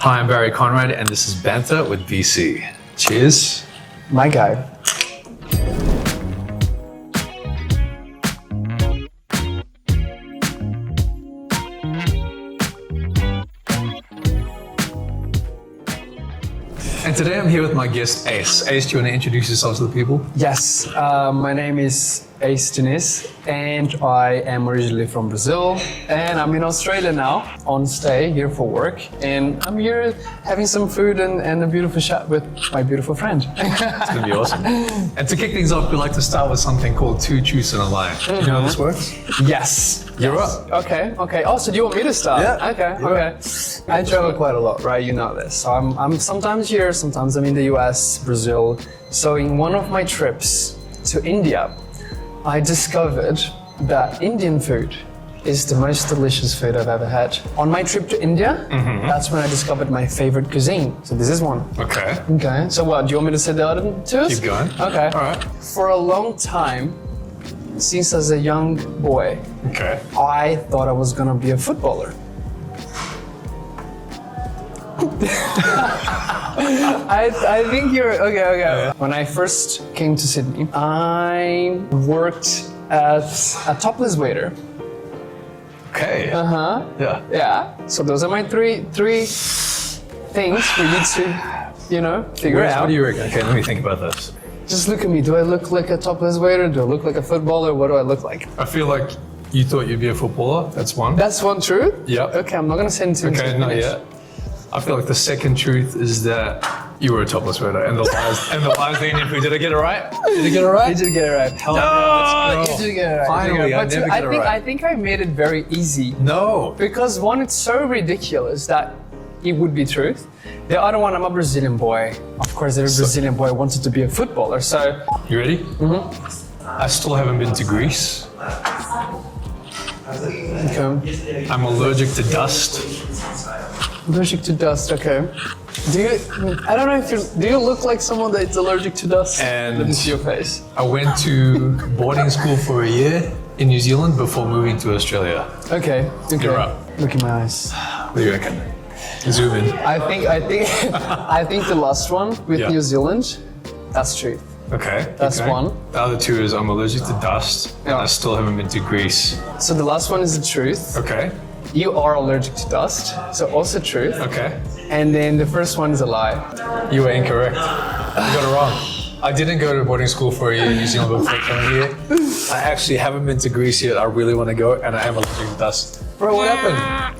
Hi, I'm Barry Conrad, and this is Banter with BC. Cheers. My guy. And today I'm here with my guest, Ace. Ace, do you want to introduce yourself to the people? Yes, my name is Diniz, and I am originally from Brazil, and I'm in Australia now on stay here for work, and I'm here having some food and a beautiful chat with my beautiful friend. It's going to be awesome. And to kick things off, we like to start with something called two truths and a lie. Do you know how this works? Yes. You're up. Okay. Oh, so do you want me to start? Yeah. Okay. I travel quite a lot, right? You know this. So I'm sometimes here, sometimes I'm in the US, Brazil. So in one of my trips to India, I discovered that Indian food is the most delicious food I've ever had. On my trip to India, that's when I discovered my favorite cuisine. So this is one. Okay. So what, do you want me to say the other two? Keep going. Okay. All right. For a long time, since as a young boy, Okay. I thought I was gonna be a footballer. I think you're okay. Yeah. When I first came to Sydney, I worked as a topless waiter. Okay. Yeah. Yeah. So those are my three things for you to, figure out. What do you reckon? Okay, let me think about this. Just look at me. Do I look like a topless waiter? Do I look like a footballer? What do I look like? I feel like you thought you'd be a footballer. That's one. That's one truth? Yep. Okay, I'm not gonna say anything. Okay, not yet. I feel like the second truth is that you were a topless waiter, and the lies the Indian food. Did I get it right? Did I get it right? You did get it right. Hell No! You did get it right. Finally, I But never get it right. I think I made it very easy. No. Because one, it's so ridiculous that it would be truth. The other one, I'm a Brazilian boy. Of course, every Brazilian boy wanted to be a footballer, so... You ready? I still haven't been to Greece. Okay. I'm allergic to dust. Allergic to dust, okay. I don't know if do you look like someone that's allergic to dust? And- Let me see your face. I went to boarding school for a year in New Zealand before moving to Australia. Okay. You're up. Look in my eyes. What do you reckon? Zoom in. I think the last one with Yeah. New Zealand, that's true. Okay. keep That's going. one. The other two is I'm allergic to dust, and Yeah. I still haven't been to Greece. So the last one is the truth. Okay. You are allergic to dust, so also truth. Okay. And then the first one is a lie. You were incorrect. You got it wrong. I didn't go to boarding school for a year in New Zealand before coming here. I actually haven't been to Greece yet. I really want to go, and I am allergic to dust. Bro, what happened?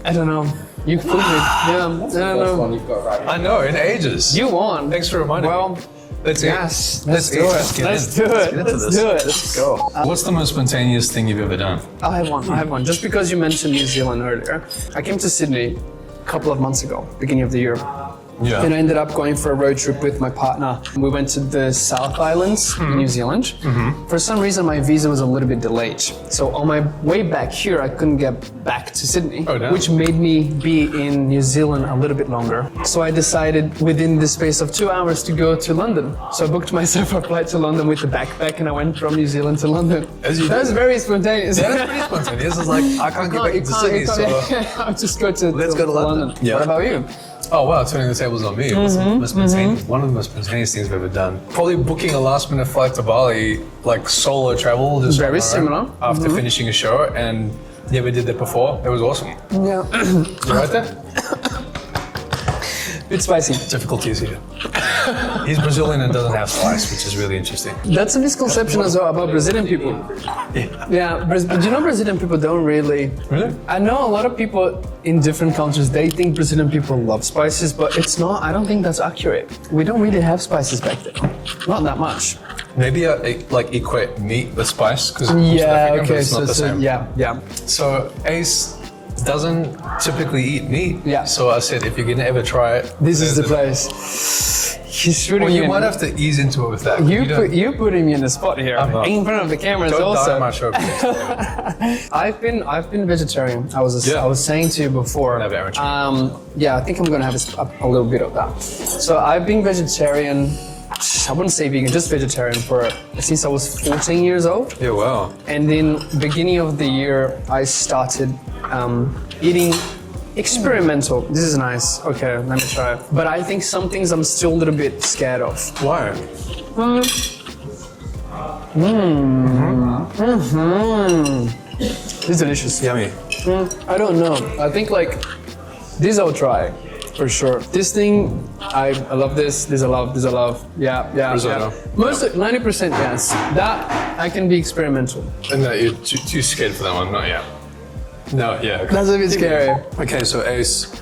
I don't know. You fooled me. Yeah, I don't know. I know, in ages. You won. Thanks for reminding me. Well, Let's yes. Let's do it. Let's get Let's in. do Let's it. get into Let's this. do it. Let's go. What's the most spontaneous thing you've ever done? I have one. Just because you mentioned New Zealand earlier, I came to Sydney a couple of months ago, beginning of the year. Yeah. And I ended up going for a road trip with my partner. We went to the South Islands in New Zealand. For some reason, my visa was a little bit delayed. So on my way back here, I couldn't get back to Sydney, Oh, no. which made me be in New Zealand a little bit longer. So I decided within the space of 2 hours to go to London. So I booked myself a flight to London with the backpack, and I went from New Zealand to London. As you That was do. very spontaneous. Yeah, that's pretty spontaneous. It's like, I can't get back into Sydney, so... I'll just go to Let's go to London. Yeah. What about you? Oh wow, turning the tables on me. What's the most spontaneous, one of the most spontaneous things I've ever done? Probably booking a last minute flight to Bali, like solo travel. Just Very on my own similar. After finishing a show, and never did that before. It was awesome. Yeah. You right there? Bit spicy. Difficulties here. He's Brazilian and doesn't have spice, which is really interesting. That's a misconception as well about Brazilian people. Yeah, but you know Brazilian people don't really... Really? I know a lot of people in different countries, they think Brazilian people love spices, but it's not, I don't think that's accurate. We don't really have spices back there. Not that much. Maybe I like equate meat with spice because Yeah, okay, it's not the same. yeah. So Ace doesn't typically eat meat. Yeah. So I said, if you're gonna ever try it, This is the there's place. He's shooting Well, me you in- might have to ease into it with that. You putting me in the spot here. I'm not. In front of the cameras Don't die also. on my show. I've been vegetarian. I was saying to you before. Never amateur. Yeah, I think I'm gonna have a little bit of that. So I've been vegetarian. I wouldn't say vegan, just vegetarian since I was 14 years old. Yeah, wow. And then beginning of the year, I started eating Experimental. This is nice. Okay, let me try it. But I think some things I'm still a little bit scared of. Why? This is delicious. Yummy. I don't know. I think like this I'll try for sure. This thing, I love this. This I love. This I love. Yeah. Risotto. Most 90% yes. That I can be experimental. And that you're too scared for that one, not yet. No, yeah. Okay. That's a bit scary. Okay, so Ace,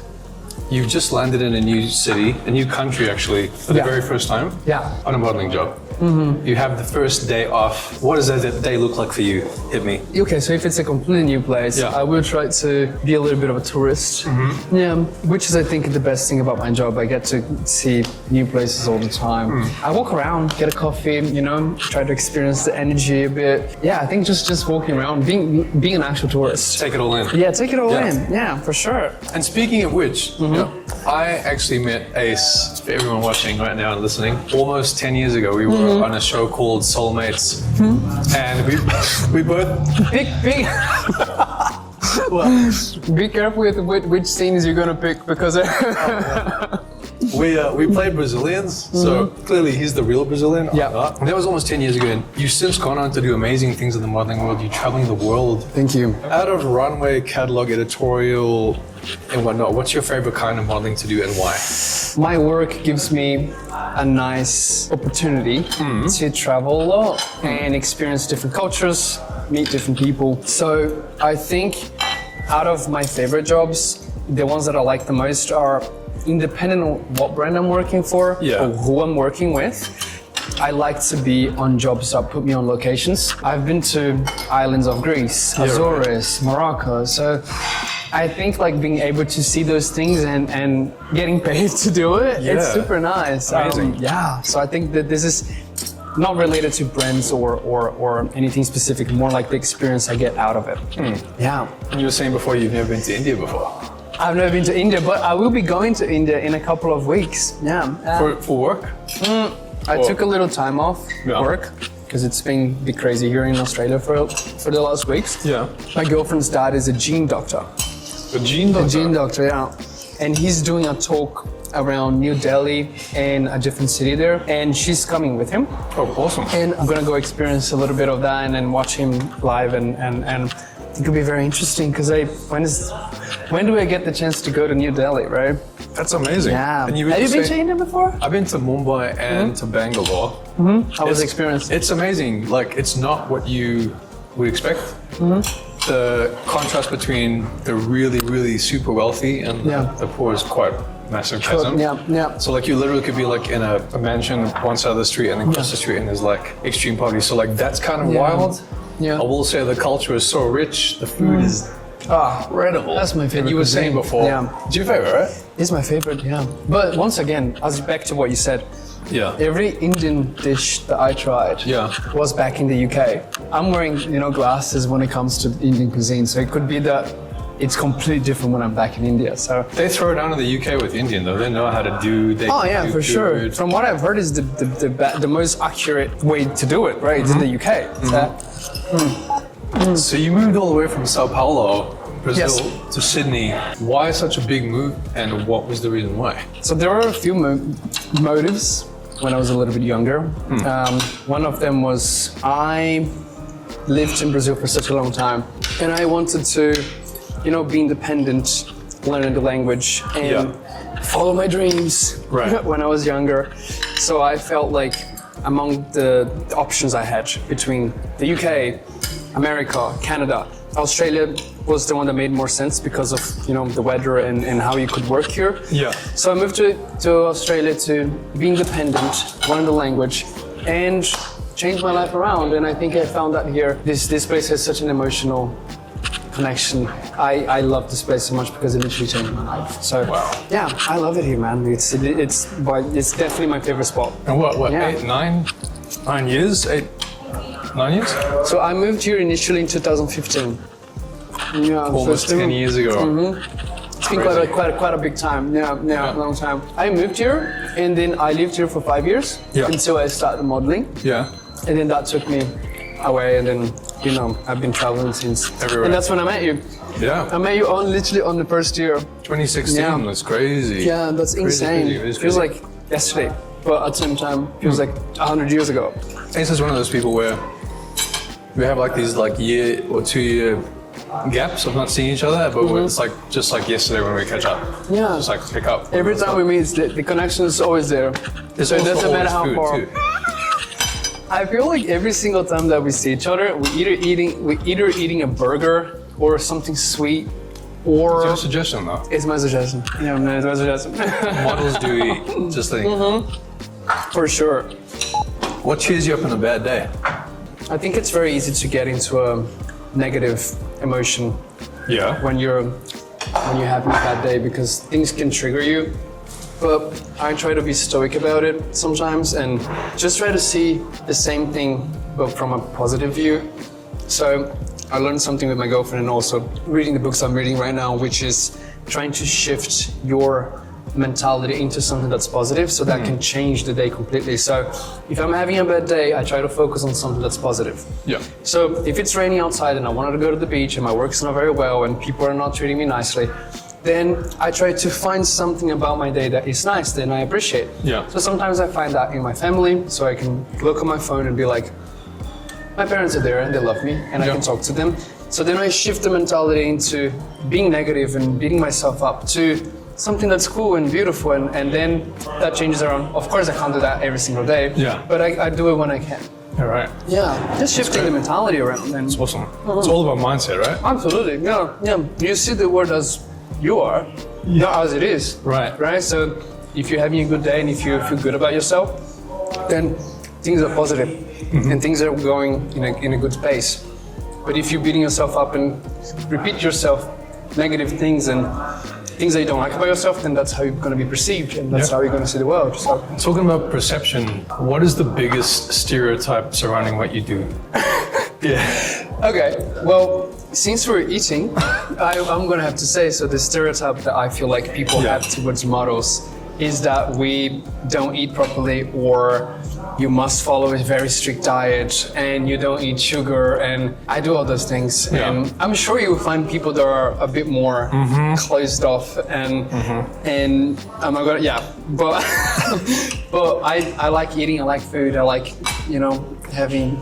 you've just landed in a new city, a new country actually, for the Yeah. very first time. Yeah. On a modeling job. You have the first day off. What does that day look like for you? Hit me. Okay, so if it's a completely new place, Yeah. I will try to be a little bit of a tourist. Yeah, which is I think the best thing about my job. I get to see new places all the time. I walk around, get a coffee, you know, try to experience the energy a bit. Yeah, I think just walking around, being an actual tourist. Take it all in. Yeah, take it all Yeah. in. Yeah, for sure. And speaking of which, I actually met Ace, for everyone watching right now and listening, almost 10 years ago. We were on a show called Soulmates. And we both... Big. Well, be careful with which scenes you're gonna pick because We played Brazilians, so clearly he's the real Brazilian. Yeah. That was almost 10 years ago, and you've since gone on to do amazing things in the modeling world. You're traveling the world. Thank you. Out of runway, catalog, editorial, and whatnot, what's your favorite kind of modeling to do and why? My work gives me a nice opportunity to travel a lot and experience different cultures, meet different people. So I think out of my favorite jobs, the ones that I like the most are independent on what brand I'm working for or who I'm working with. I like to be on jobs that put me on locations. I've been to islands of Greece, Azores, Morocco, so I think like being able to see those things and getting paid to do it, it's super nice. Amazing. Yeah, so I think that this is not related to brands or anything specific, more like the experience I get out of it. Yeah. And you were saying before you've never been to India before. I've never been to India, but I will be going to India in a couple of weeks. Yeah. For work? I took a little time off Yeah. work because it's been a bit crazy here in Australia for the last weeks. Yeah. My girlfriend's dad is a gene doctor. A gene doctor? A gene doctor, yeah. And he's doing a talk around New Delhi and a different city there, and she's coming with him. Oh, awesome. And I'm gonna go experience a little bit of that and then watch him live and it could be very interesting because when do I get the chance to go to New Delhi, right? That's amazing. Yeah. And Have you been to India before? I've been to Mumbai and to Bangalore. How was the experience? It's amazing. Like, it's not what you would expect. The contrast between the really, really super wealthy and the poor is quite massive chasm. Yeah. So like you literally could be like in a mansion one side of the street and then across the street and there's like extreme poverty. So like that's kind of wild. Yeah. I will say the culture is so rich. The food is incredible. That's my favorite And you were saying cuisine. before. Yeah. It's your favorite, right? It's my favorite, yeah. But once again, as back to what you said, Yeah. every Indian dish that I tried was back in the UK. I'm wearing, glasses when it comes to Indian cuisine, so it could be that it's completely different when I'm back in India. So They throw it down in the UK with Indian though. They know how to do. They oh yeah, do for sure. good. From what I've heard, is the most accurate way to do it, right? It's in the UK. So you moved all the way from Sao Paulo, Brazil, Yes. to Sydney. Why such a big move, and what was the reason why? So there were a few motives when I was a little bit younger. One of them was I lived in Brazil for such a long time, and I wanted to, be independent, learn the language, and follow my dreams when I was younger. So I felt like among the options I had between the UK, America, Canada, Australia was the one that made more sense because of the weather and how you could work here. Yeah. So I moved to Australia to be independent, learn the language, and change my life around. And I think I found that here. This place has such an emotional connection. I love this place so much because it literally changed my life. So yeah, I love it here, man. It's definitely my favorite spot. And what? Yeah. 9 years? 9 years? So I moved here initially in 2015. Yeah, Almost 10 years ago. It's been quite a big time. Yeah, long time. I moved here and then I lived here for 5 years until I started modeling. Yeah. And then that took me away, and then I've been traveling since. Everywhere. And that's when I met you. Yeah. I met you literally on the first year. 2016. Yeah. That's crazy. Yeah, that's insane. Crazy. It Feels like yesterday, but at the same time, feels like 100 years ago. Ace is one of those people where we have like these like year or 2 year gaps of not seeing each other, but it's like just like yesterday when we catch up. Yeah. Just like pick up. Every time we meet, the connection is always there. There's So it also doesn't matter how always food, far. too. I feel like every single time that we see each other, we're either eating a burger or something sweet, or It's your suggestion though. it's my suggestion. Yeah, no, it's my suggestion. Models do eat. Just think. For sure. What cheers you up on a bad day? I think it's very easy to get into a negative emotion Yeah. when you're having a bad day, because things can trigger you. But I try to be stoic about it sometimes and just try to see the same thing but from a positive view. So I learned something with my girlfriend, and also reading the books I'm reading right now, which is trying to shift your mentality into something that's positive, so that can change the day completely. So if I'm having a bad day, I try to focus on something that's positive. Yeah. So if it's raining outside and I wanted to go to the beach and my work's not very well and people are not treating me nicely, then I try to find something about my day that is nice, that I appreciate. Yeah. So sometimes I find that in my family, so I can look on my phone and be like, my parents are there and they love me, and I can talk to them. So then I shift the mentality into being negative and beating myself up to something that's cool and beautiful, and then that changes around. Of course, I can't do that every single day, Yeah. but I do it when I can. All right. Yeah, just shifting the mentality around. And It's awesome. It's all about mindset, right? absolutely, yeah. You see the world as you are, not as it is. Right. Right. So if you're having a good day and if you feel good about yourself, then things are positive and things are going in a good pace. But if you're beating yourself up and repeat yourself negative things and things that you don't like about yourself, then that's how you're going to be perceived, and that's Yeah. how you're going to see the world. So Talking about perception, what is the biggest stereotype surrounding what you do? Yeah. okay, well, since we're eating, I'm going to have to say, so the stereotype that I feel like people Yeah. have towards models is that we don't eat properly, or you must follow a very strict diet and you don't eat sugar, and I do all those things. Yeah. And I'm sure you will find people that are a bit more closed off and oh my god, yeah. But but I like eating, I like food, I like, having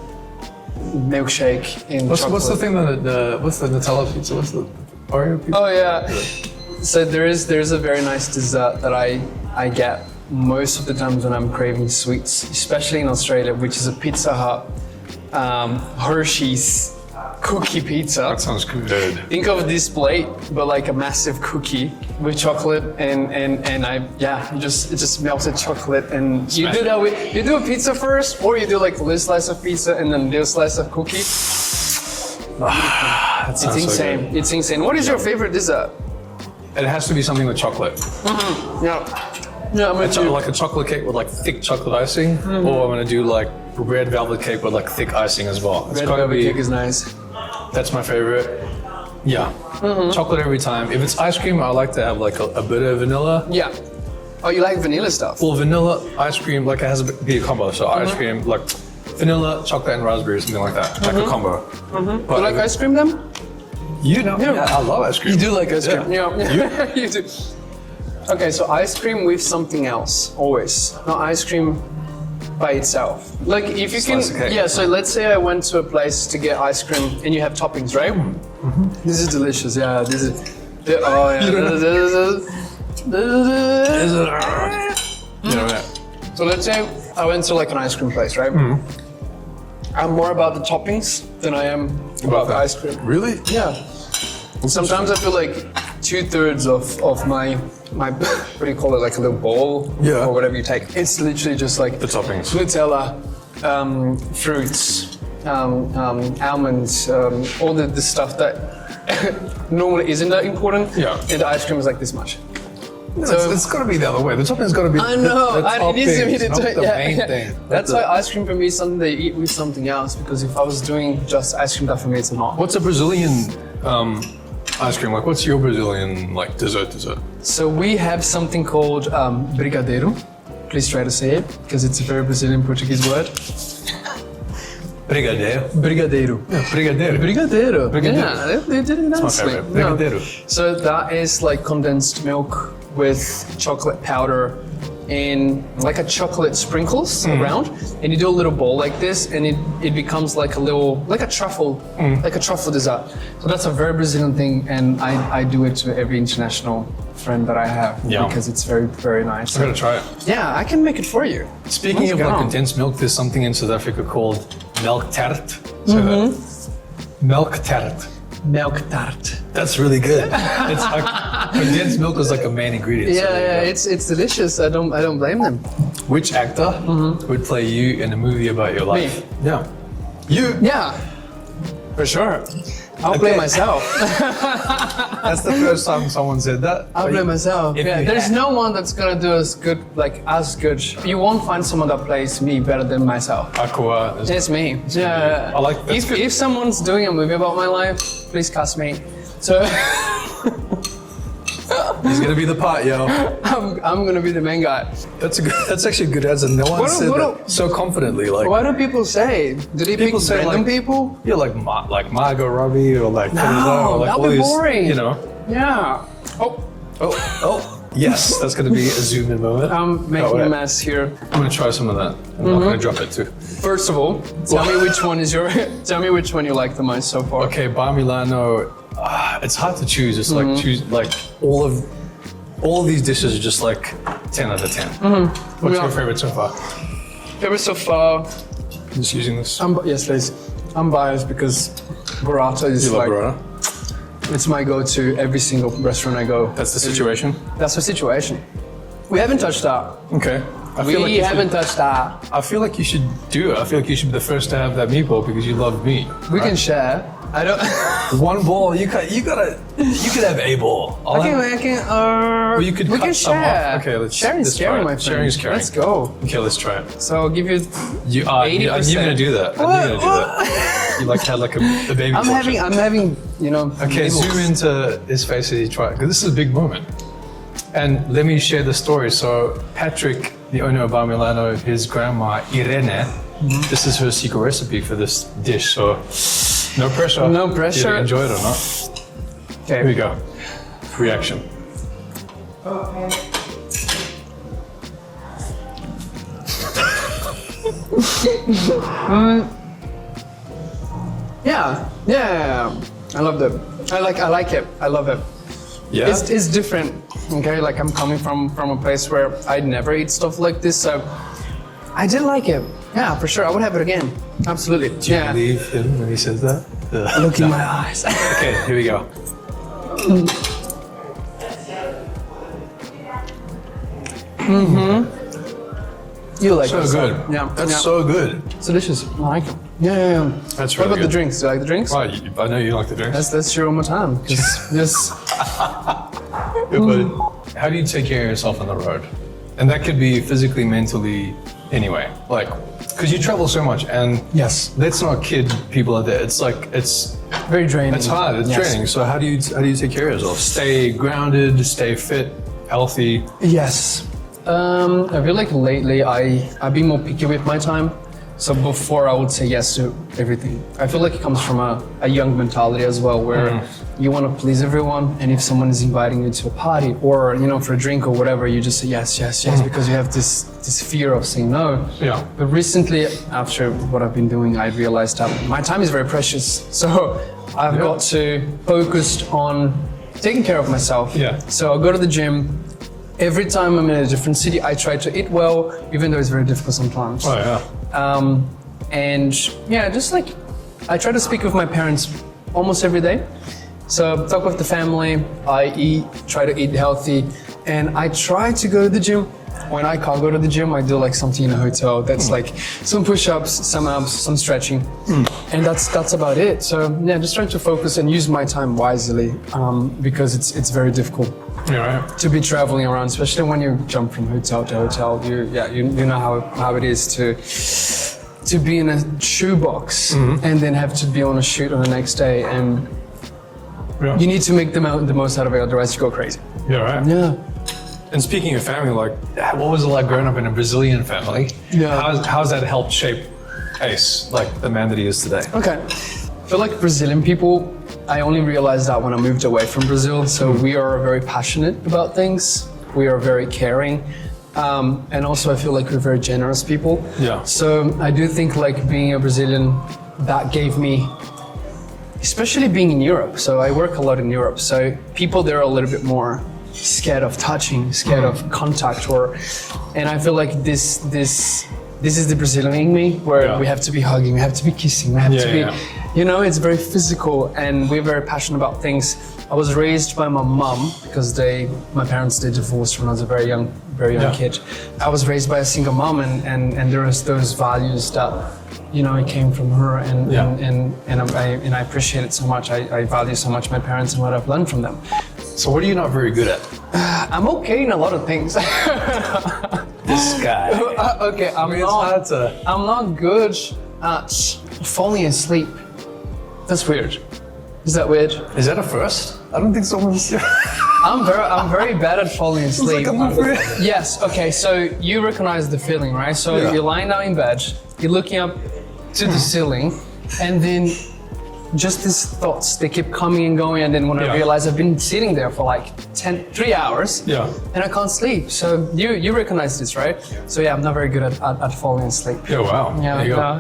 milkshake and chocolate. What's the thing that what's the Nutella pizza? What's the Oreo pizza? Oh yeah. So there's a very nice dessert that I get most of the times when I'm craving sweets, especially in Australia, which is a Pizza Hut Hershey's cookie pizza. That sounds good. Think of this plate, but like a massive cookie with chocolate and it just melted chocolate, and you do that with, you do a pizza first, or you do like a little slice of pizza and then a little slice of cookie. That It's sounds so insane. good. It's insane. What is your favorite dessert? It has to be something with chocolate. Yeah, I'm gonna do Like a chocolate cake with like thick chocolate icing, or I'm gonna do like red velvet cake with like thick icing as well. It's red gotta velvet be, cake is nice. that's my favorite. Yeah, chocolate every time. If it's ice cream, I like to have like a bit of vanilla. Yeah. Oh, you like vanilla stuff? Well, vanilla ice cream, like it has to be a combo. So ice cream, like vanilla, chocolate, and raspberry, something like that, like a combo. But You like ice cream then? You know, yeah, I love ice cream. You do like ice cream. Yeah. You do. Okay, so ice cream with something else, always. Not ice cream by itself. Like if you can, Slice of cake. yeah, so let's say I went to a place to get ice cream and you have toppings, right? This is delicious, yeah. This is, oh yeah. Is it? You know that. So let's say I went to like an ice cream place, right? I'm more about the toppings than I am about the ice cream. Really? Yeah. Sometimes I feel like 2/3 of my what do you call it, like a little bowl, Yeah. or whatever you take. It's literally just like The toppings. Nutella, fruits, almonds, all the stuff that normally isn't that important. Yeah. And the ice cream is like this much. It's got to be the other way. The topping's got to be. I know. The It needs to be the toppings, not the main yeah. thing. That's why ice cream for me is something they eat with something else. Because if I was doing just ice cream, that for me it's not. What's a Brazilian ice cream like? What's your Brazilian like dessert? So we have something called brigadeiro. Please try to say it, because it's a very Brazilian Portuguese word. Brigadeiro. Brigadeiro. Brigadeiro. Brigadeiro. Brigadeiro. Yeah, they did it That's my nicely. favorite. Brigadeiro. So that is like condensed milk with chocolate powder and like a chocolate sprinkles around, and you do a little bowl like this, and it becomes like a truffle dessert. So that's a very Brazilian thing, and I do it to every international friend that I have because it's very, very nice. I'm gonna try it. Yeah, I can make it for you. Speaking of like condensed milk, there's something in South Africa called milk tart. Say that. Milk tart. Milk tart. That's really good. It's like condensed milk is like a main ingredient. Yeah, so there you go. it's delicious. I don't blame them. Which actor would play you in a movie about your life? Me. Yeah. You. Yeah, for sure. I'll play myself. That's the first time someone said that. I'll play myself. if Yeah, you there's had- no one that's gonna do as good. You won't find someone that plays me better than myself. Aqua. It's me. Yeah. I like that. If someone's doing a movie about my life, please cast me. So He's gonna be the part, yo. I'm gonna be the main guy. That's actually a good answer. No one said that so confidently. Like, What do people say? Do they People pick say, random like- people? yeah, like Margot Robbie or like Kenzo or like that'd all be these, boring. you know. Yeah. Oh, yes, that's gonna be a zoom in moment. I'm making wait. a mess here. I'm gonna try some of that. I'm not gonna drop it too. First of all, tell me which one is your. Tell me which one you like the most so far. Okay, Bar Milano. It's hard to choose. It's like choose like all of these dishes are just like 10 out of 10. What's Yeah. your favorite so far? Favorite so far. Just using this. Yes, please. I'm biased because burrata is You love like burrata? it's my go-to every single restaurant I go. That's the situation. That's the situation. We haven't touched that. Okay. I We feel like you haven't should, touched that. I feel like you should do it. I feel like you should be the first to have that meatball because you love meat. We can share. I don't. One ball. You could have a ball. I'll have- I can. Or you could we cut can some share. off. Okay, let's. Sharing is let's try caring, it. my friend. Sharing is caring. Let's go. Okay, let's try it. So I'll give you. You are. I knew you were 80%. gonna do that. I knew you were gonna do that. You like had like a baby. I'm having. You know. Okay, nibbles. zoom into his face as he tries, because this is a big moment. And let me share the story. So Patrick, the owner of Bar Milano, his grandma Irene, this is her secret recipe for this dish. So no pressure. No pressure. Either enjoy it or not. Okay. Here we go. Reaction. Yeah. I love it. I like it. I love it. Yeah. It's different. Okay, like I'm coming from a place where I'd never eat stuff like this, so I did like it. Yeah, for sure. I would have it again. Absolutely. Do you believe him when he says that? Look in my eyes. Okay, here we go. You like So it? good. Yeah. That's yeah. so good. It's delicious. I like it. Yeah. That's What really about the good. drinks? Do you like the drinks? Oh, I know you like the drinks. Let's share one more time. Just But how do you take care of yourself on the road? And that could be physically, mentally, anyway. Like, because you travel so much, and yes, let's not kid people out there. It's like it's very draining. hard. It's Yes. training. So how do you take care of yourself? Stay grounded, stay fit, healthy. Yes. I feel like lately I've been more picky with my time. So before I would say yes to everything. I feel like it comes from a young mentality as well, where you want to please everyone, and if someone is inviting you to a party or for a drink or whatever, you just say yes because you have this fear of saying no. Yeah. But recently, after what I've been doing, I realized that my time is very precious. So I've got to focus on taking care of myself. Yeah. So I go to the gym. Every time I'm in a different city, I try to eat well, even though it's very difficult sometimes. Oh yeah. And yeah, just like I try to speak with my parents almost every day. So talk with the family, I try to eat healthy, and I try to go to the gym. When I can't go to the gym, I do like something in a hotel. That's like some push-ups, some abs, some stretching, and that's about it. So yeah, just trying to focus and use my time wisely because it's very difficult. Yeah, right. To be traveling around, especially when you jump from hotel to hotel, you know how it is to be in a shoebox and then have to be on a shoot on the next day, and you need to make the most out of it, otherwise you go crazy. Yeah, right. Yeah. And speaking of family, like, what was it like growing up in a Brazilian family? Yeah. How's that helped shape ace, like the man that he is today. Okay. I feel like Brazilian people, I only realized that when I moved away from Brazil. So we are very passionate about things. We are very caring. And also I feel like we're very generous people. Yeah. So I do think like being a Brazilian, that gave me, especially being in Europe. So I work a lot in Europe. So people there are a little bit more scared of touching, scared of contact, and I feel like this is the Brazilian in me, where we have to be hugging, we have to be kissing, we have to be, you know, it's very physical, and we're very passionate about things. I was raised by my mom because my parents divorced when I was a very young kid. I was raised by a single mom, and there was those values that, you know, it came from her, and I appreciate it so much. I value so much my parents and what I've learned from them. So what are you not very good at? I'm okay in a lot of things. This guy. Okay, I'm not good at falling asleep. That's weird. Is that weird? Is that a first? I don't think someone's. I'm very bad at falling asleep. Like Yes. Okay. So you recognize the feeling, right? So you're lying down in bed, you're looking up to the ceiling, and then just these thoughts, they keep coming and going, and then when I realize I've been sitting there for like 3 hours, and I can't sleep. So you recognize this, right? So yeah, I'm not very good at falling asleep. Yeah, wow. Yeah. There you go.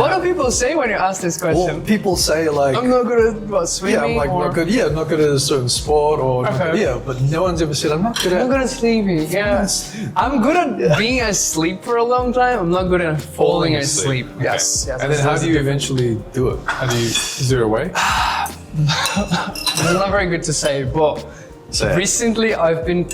What do people say when you ask this question? Well, people say like, I'm not good at swimming. I'm like or... not good. Yeah, not good at a certain sport or Okay. but no one's ever said I'm not good at. I'm good at sleeping. Yeah, I'm good at being asleep for a long time. I'm not good at falling asleep. Okay. Yes. And then how do you eventually do it? Is there a way? It's not very good to say, but recently I've been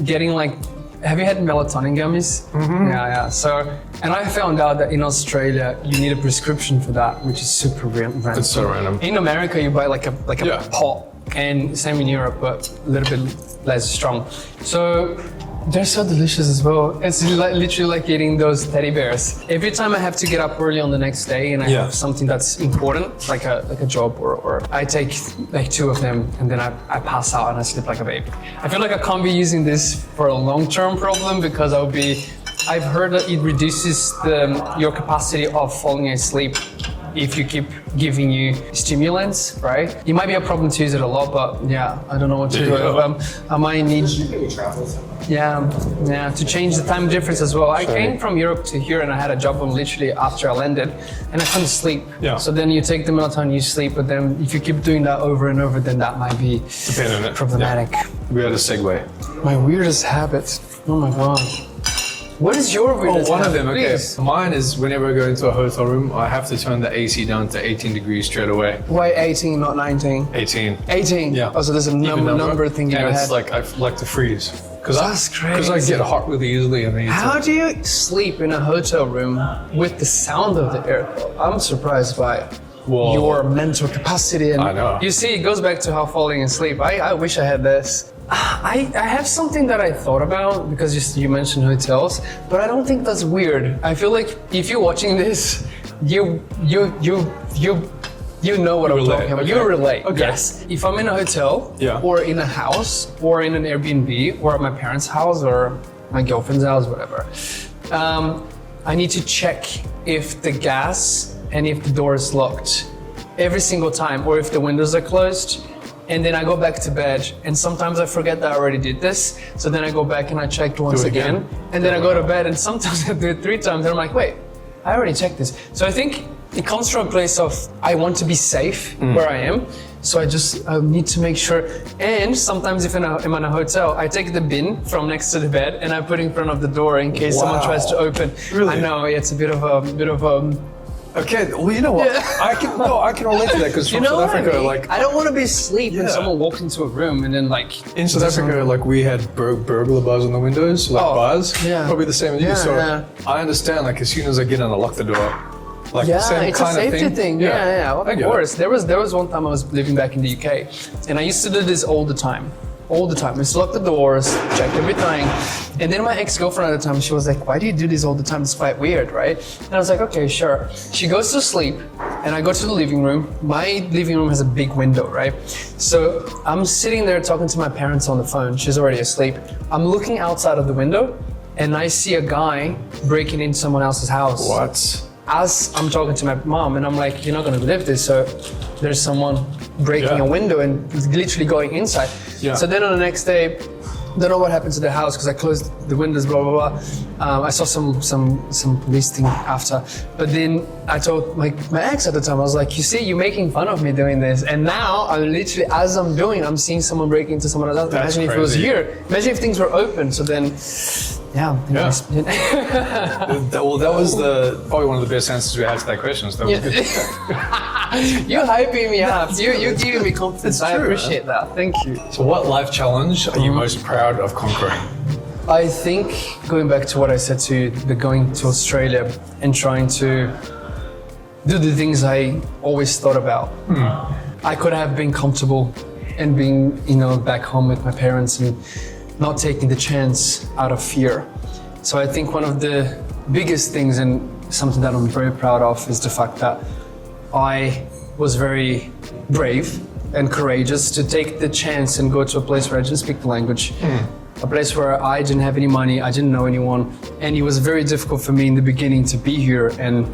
getting like, have you had melatonin gummies? Mm-hmm. Yeah. So, and I found out that in Australia you need a prescription for that, which is super random. It's so random. In America you buy like a pot, and same in Europe, but a little bit less strong. So they're so delicious as well. It's literally like eating those teddy bears. Every time I have to get up early on the next day and I have something that's important, like a job, or I take like 2 of them and then I pass out and I sleep like a baby. I feel like I can't be using this for a long-term problem because I've heard that it reduces your capacity of falling asleep if you keep giving you stimulants, right? It might be a problem to use it a lot, but yeah, I don't know what to do. I might need, to change the time difference as well. I came from Europe to here and I had a job literally after I landed and I couldn't sleep. Yeah. So then you take the melatonin, you sleep, but then if you keep doing that over and over, then that might be problematic. Yeah. We had a segue. My weirdest habit, oh my God. What is your weirdest one of habit, them, okay. please? Mine is whenever I go into a hotel room, I have to turn the AC down to 18 degrees straight away. Why 18, not 19? 18. 18? Yeah. Oh, so there's a number thing in your head. And it's like, I like to freeze. That's crazy. Because I get hot really easily. How do you sleep in a hotel room with the sound of the aircon? I'm surprised by your mental capacity. And I know. You see, it goes back to how falling asleep. I wish I had this. I have something that I thought about because you mentioned hotels, but I don't think that's weird. I feel like if you're watching this, you know what I'm talking about. Okay. You relate. Okay. Yes. If I'm in a hotel or in a house or in an Airbnb or at my parents' house or my girlfriend's house, whatever, I need to check if the gas and if the door is locked every single time or if the windows are closed. And then I go back to bed, and sometimes I forget that I already did this. So then I go back and I checked once again. And then I go to bed, and sometimes I do it 3 times, and I'm like, wait, I already checked this. So I think it comes from a place of I want to be safe where I am. So I need to make sure. And sometimes if I'm in a hotel, I take the bin from next to the bed and I put it in front of the door in case someone tries to open. Really? I know it's a bit of a. Okay, well, you know what? I can relate to that because from South Africa, like I don't want to be asleep when someone walks into a room and then like in South Africa, like we had burglar bars on the windows, like bars. Yeah. Probably the same as you. So I understand. Like as soon as I get in, I lock the door. Like same it's kind a safety of thing. Yeah. Of course. There was one time I was living back in the UK, and I used to do this all the time. I just lock the doors, check everything. And then my ex-girlfriend at the time, she was like, why do you do this all the time? It's quite weird, right? And I was like, okay, sure. She goes to sleep and I go to the living room. My living room has a big window, right? So I'm sitting there talking to my parents on the phone. She's already asleep. I'm looking outside of the window and I see a guy breaking into someone else's house. What? as I'm talking to my mom, and I'm like, you're not gonna believe this. So there's someone breaking a window and literally going inside. Yeah. So then on the next day, don't know what happened to the house because I closed the windows, blah, blah, blah. I saw some police thing after. But then I told my ex at the time, I was like, you see, you're making fun of me doing this. And now I'm literally, as I'm doing, I'm seeing someone break into someone else's house. That's Imagine if it was crazy. here. Imagine if things were open. So then, Well, that was probably one of the best answers we had to that question. So that was good. You're hyping me up. You're giving me confidence. I true, appreciate that. Thank you. So what life challenge are you most proud of conquering? I think going back to what I said to you, the going to Australia and trying to do the things I always thought about. I could have been comfortable and being, back home with my parents and not taking the chance out of fear. So I think one of the biggest things and something that I'm very proud of is the fact that I was very brave and courageous to take the chance and go to a place where I didn't speak the language. A place where I didn't have any money, I didn't know anyone, and it was very difficult for me in the beginning to be here. And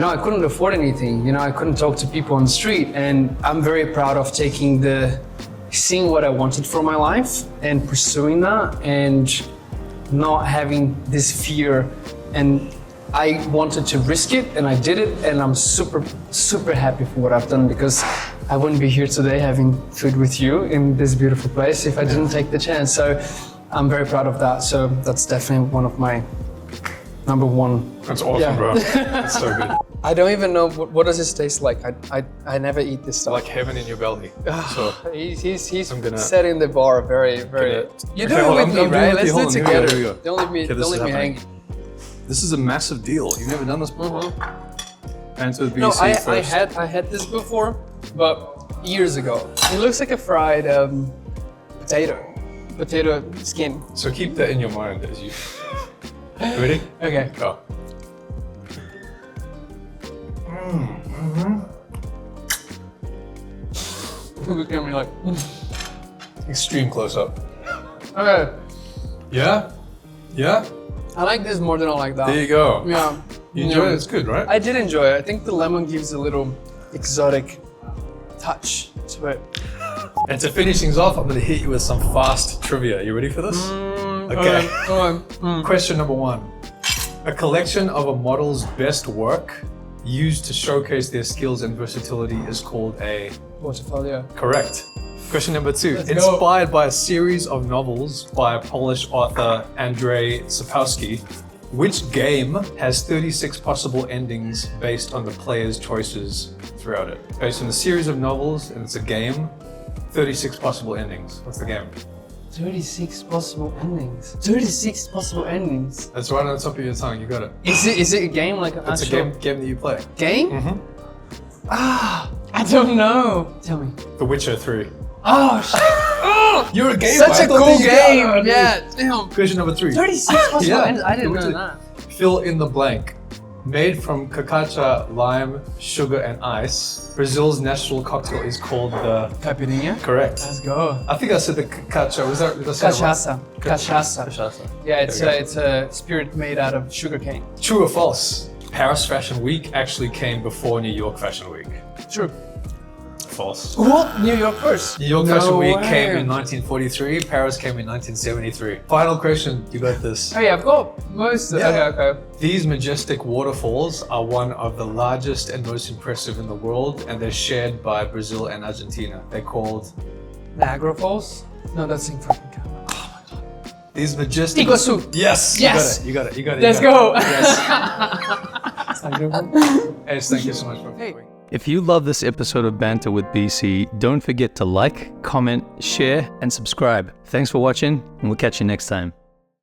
I couldn't afford anything. I couldn't talk to people on the street. And I'm very proud of seeing what I wanted for my life and pursuing that, and not having this fear. And I wanted to risk it, and I did it, and I'm super, super happy for what I've done, because I wouldn't be here today having food with you in this beautiful place if I didn't take the chance. So I'm very proud of that. So that's definitely one of my number one. That's awesome, bro. That's so good. I don't even know what does this taste like. I never eat this stuff. Like heaven in your belly. So He's gonna- setting the bar very, very. You're doing hold it on, with me, I'm doing right? it with Let's you. do it Hold on, together. here we go. Don't leave me, Okay, this don't is leave me happening. hanging. this is a massive deal. You've never done this before. Banter with BC No, first. I had this before, but years ago. It looks like a fried potato skin. So keep that in your mind as you. Ready? Okay. Go. Look at me like. Extreme close up. Okay. Yeah? Yeah? I like this more than I like that. There you go. Yeah. You enjoy it? It's good, right? I did enjoy it. I think the lemon gives a little exotic touch to it. And to finish things off, I'm going to hit you with some fast trivia. You ready for this? Okay. Question number 1. A collection of a model's best work used to showcase their skills and versatility is called a... Portfolio. Correct. Question number 2. Let's go. Inspired by a series of novels by Polish author Andrzej Sapkowski, which game has 36 possible endings based on the player's choices throughout it? Based on a series of novels, and it's a game, 36 possible endings. What's the game? 36 possible endings. 36 possible endings. That's right on the top of your tongue. You got it. Is it a game like an It's a actual game that you play. game? Mhm. I don't know. Tell me. The Witcher 3. Oh, shit. You're a gamer. Such a cool game. Yeah, damn. Question number 3. 36 possible Yeah. endings. I didn't The know Witcher- that. Fill in the blank. Made from cachaça, lime, sugar, and ice, Brazil's national cocktail is called the... Caipirinha. Correct. Let's go. I think I said the cachaça. Was that... did I say it right? Cachaça. Cachaça. Cachaça. Yeah, There we it's a spirit made out of sugarcane. True or false? Paris Fashion Week actually came before New York Fashion Week. True. False. What? New York first. New York No Fashion Week way. came in 1943. Paris came in 1973. Final question. You got this. Oh yeah, I've got most of Yeah. Okay. These majestic waterfalls are one of the largest and most impressive in the world, and they're shared by Brazil and Argentina. They're called... Niagara Falls? No, that's in fucking Canada. Oh my god. These majestic... Iguazu. Yes! Yes! You got it. Let's go. Yes. Ace, thank you so much for coming. If you love this episode of Banter with BC, don't forget to like, comment, share, and subscribe. Thanks for watching, and we'll catch you next time.